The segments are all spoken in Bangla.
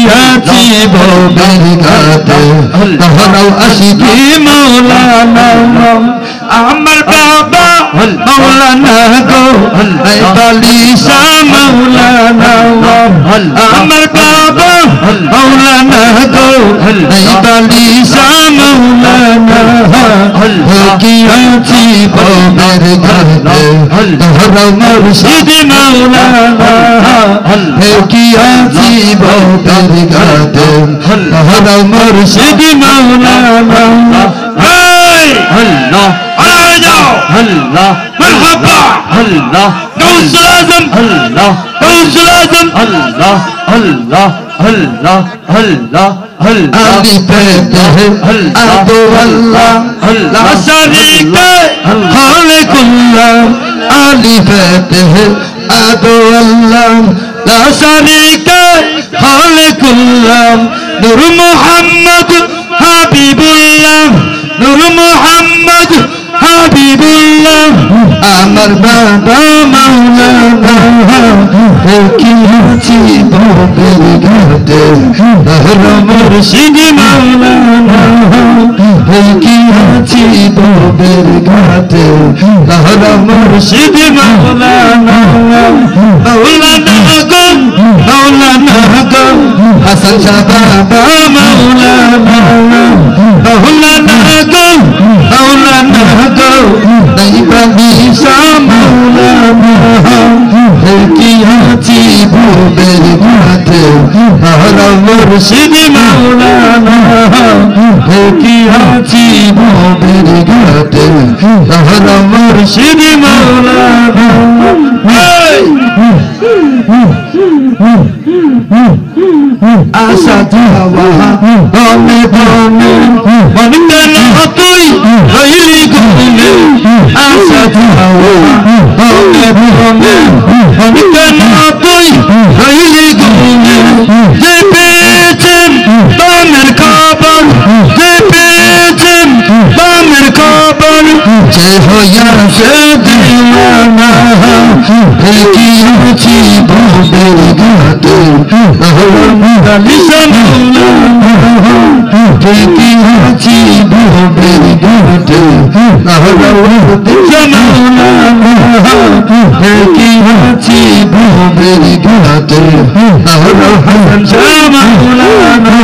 দেখিয়াছি ভবের ঘাটে তাহারাও আশিকি মাওলানা আমার বাবা মাওলানা গো বালিশা মাওলানা আমার বাবা মাওলানা গো বালিশা মাওলানা দেখিয়াছি ভবের ঘাটে তাহারাও মুর্শিদ মাওলানা দেখিয়াছি ভবের ঘাটে তাহারাও মুর্শিদ মাওলানা الله الله الله مرحبا الله غوث الأعظم الله غوث الأعظم الله الله الله الله علي فتح أبو الله لا شريك خالق الله علي فتح أبو الله لا شريك خالق الله نور محمد حبيب الله نور محمد حبيب الله আমার বাবা মাওলানা দেখিয়াছি ভবের ঘাটে তাহারা মুর্শিদ মাওলানা দেখিয়াছি ভবের ঘাটে তাহারা মুর্শিদ মাওলানা মাওলানা গো মাওলানা গো হাসান শাহ বাবা মাওলানা মাওলানা গো মাওলানা গো বালিশা মাওলানা দেখিয়াছি ভবের ঘাটে তাহারা মুর্শিদ মাওলানা দেখিয়াছি ভবের ঘাটে তাহারা মুর্শিদ মাওলানা আশা যাওয়া দমে দমে মন কেন তুই রইলি গুনে আশা যাওয়া দমে দমে মন কেন তুই রইলি গুনে যে পেয়েছেন দমের খবর যে পেয়েছেন দমের খবর যে হইয়াছে দিওয়ানা দেখিয়াছি ভবের ঘাটে বালিশা মাওলানা দেখিয়াছি ভবের ঘাটে বালিশা মাওলানা দেখিয়াছি ভবের ঘাটে হাসান শাহ মাওলানা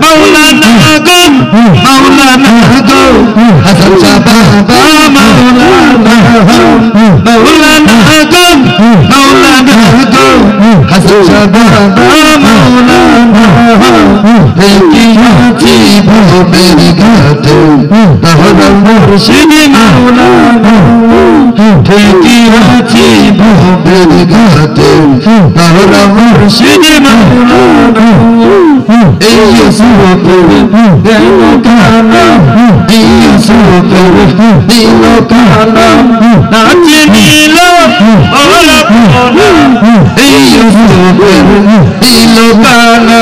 মাওলানা গো মাওলানা গো হাসান শাহ বাবা মাওলানা মাওলানা গো মাওলানা গো হাসান শাহ বাবা মাওলানা দেখিয়াছি ভবের ঘাটে তাহারা মুর্শিদ মাওলানা দেখিয়াছি ভবের ঘাটে তাহারা মুর্শিদ মাওলানা এই সুপুর দেন কানা এই সুপুর দিল কানা নাচে নীল ওরা পোনা এই সুপুর দিল কানা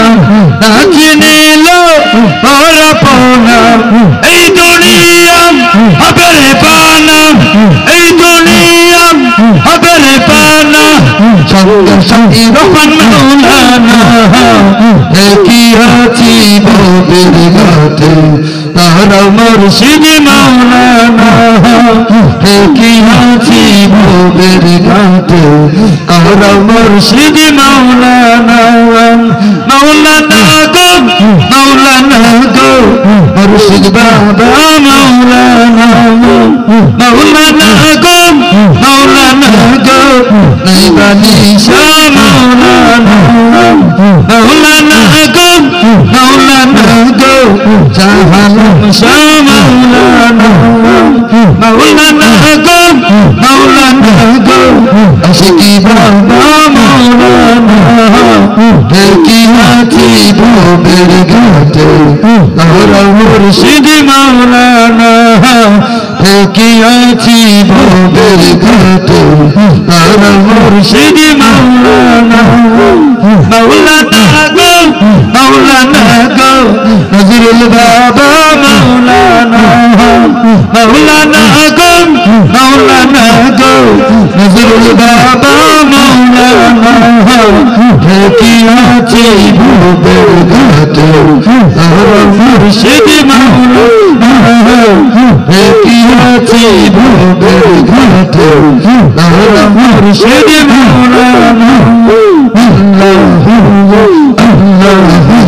নাচে নীল ওরা পোনা এই দুনিয়া হবে রে পানা এই দুনিয়া হবে রে পানা সঙ্গে সঙ্গে রহমান মাওলানা দেখিয়াছি ভবের ঘাটে তাহারা মুর্শিদ মাওলানা দেখিয়াছি ভবের ঘাটে তাহারা মুর্শিদ মাওলানা মাওলানা গো মাওলানা গো মুর্শিদ বাবা মাওলানা মাওলানা গো মাওলানা গো নাই বালিশা মাওলানা মাওলানা গো মাওলানা গো জাহালাম শাহ মাওলানা মাওলানা গো মাওলানা গো আশিকি বাবা মাওলানা দেখিয়াছি ভবের ঘাটে তাহারা মুর্শিদ মাওলানা দেখিয়াছি ভবের ঘাটে তাহারা মুর্শিদ মাওলানা মাওলানা গো মাওলানা গো নজরুল বাবা মাওলানা মৌলানা গো মৌলানা গো নজরুল বাবা মৌলানা কি আছে ভবের ঘাটে আমার মুর্শিদ মৌলানা কি আছে ভবের ঘাটে আমার মুর্শিদ মৌলানা আল্লাহু আল্লাহু